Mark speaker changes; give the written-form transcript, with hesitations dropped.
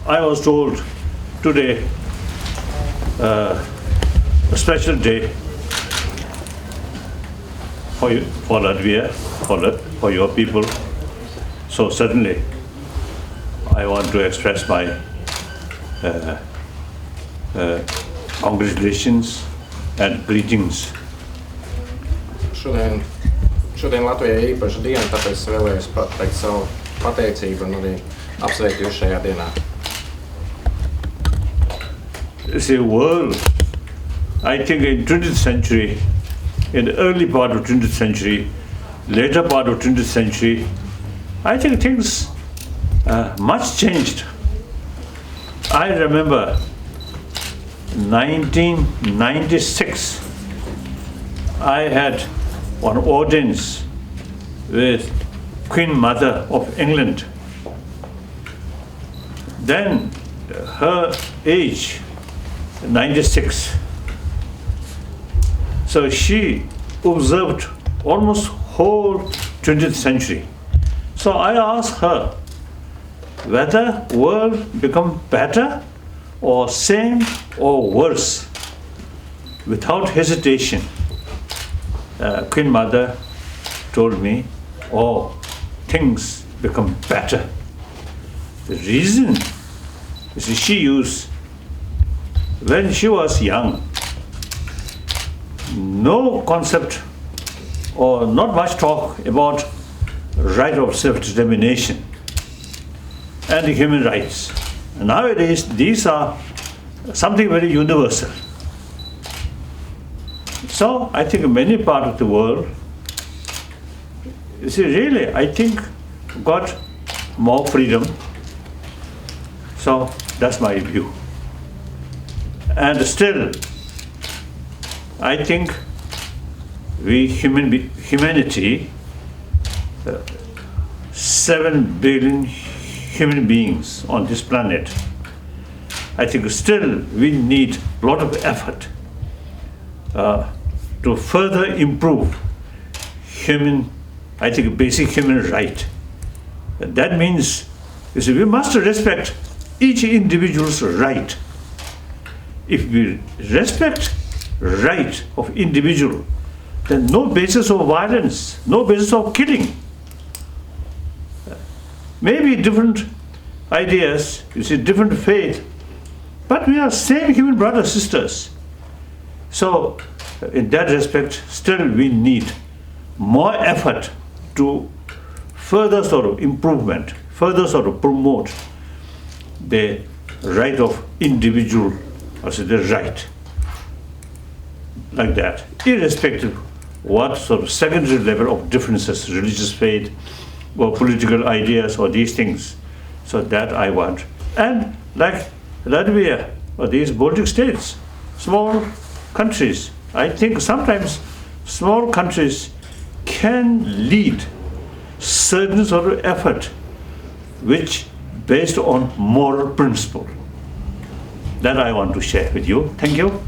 Speaker 1: I was told today, a special day for you, for Latvia, for your people. So certainly, I want to express my congratulations and greetings.
Speaker 2: Šodien Latvijai ir īpaša diena, tāpēc es vēlējos pateikt savu pateicību un arī apsveikt jūs šajā dienā.
Speaker 1: The world, I think in 20th century, in the early part of 20th century, later part of 20th century, I think things much changed. I remember 1996, I had one audience with Queen Mother of England. Then her age, 96. So she observed almost whole 20th century. So I asked her whether world become better or same or worse. Without hesitation, Queen Mother told me, oh, things become better. The reason is she used, when she was young, no concept or not much talk about right of self-determination and human rights. Nowadays, these are something very universal. So I think many parts of the world, you see, really, I think got more freedom. So that's my view. And still, I think we humanity, 7 billion human beings on this planet, I think still we need a lot of effort to further improve human, I think basic human right. That means, you see, we must respect each individual's right. If we respect right of individual, then no basis of violence, no basis of killing. Maybe different ideas, you see, different faith, but we are same human brothers, sisters. So in that respect, still we need more effort to further sort of improvement, further sort of promote the right of individual, also the right, like that, irrespective what sort of secondary level of differences, religious faith or political ideas or these things. So that I want. And like Latvia or these Baltic states, small countries, I think sometimes small countries can lead certain sort of effort which based on moral principle. That I want to share with you. Thank you.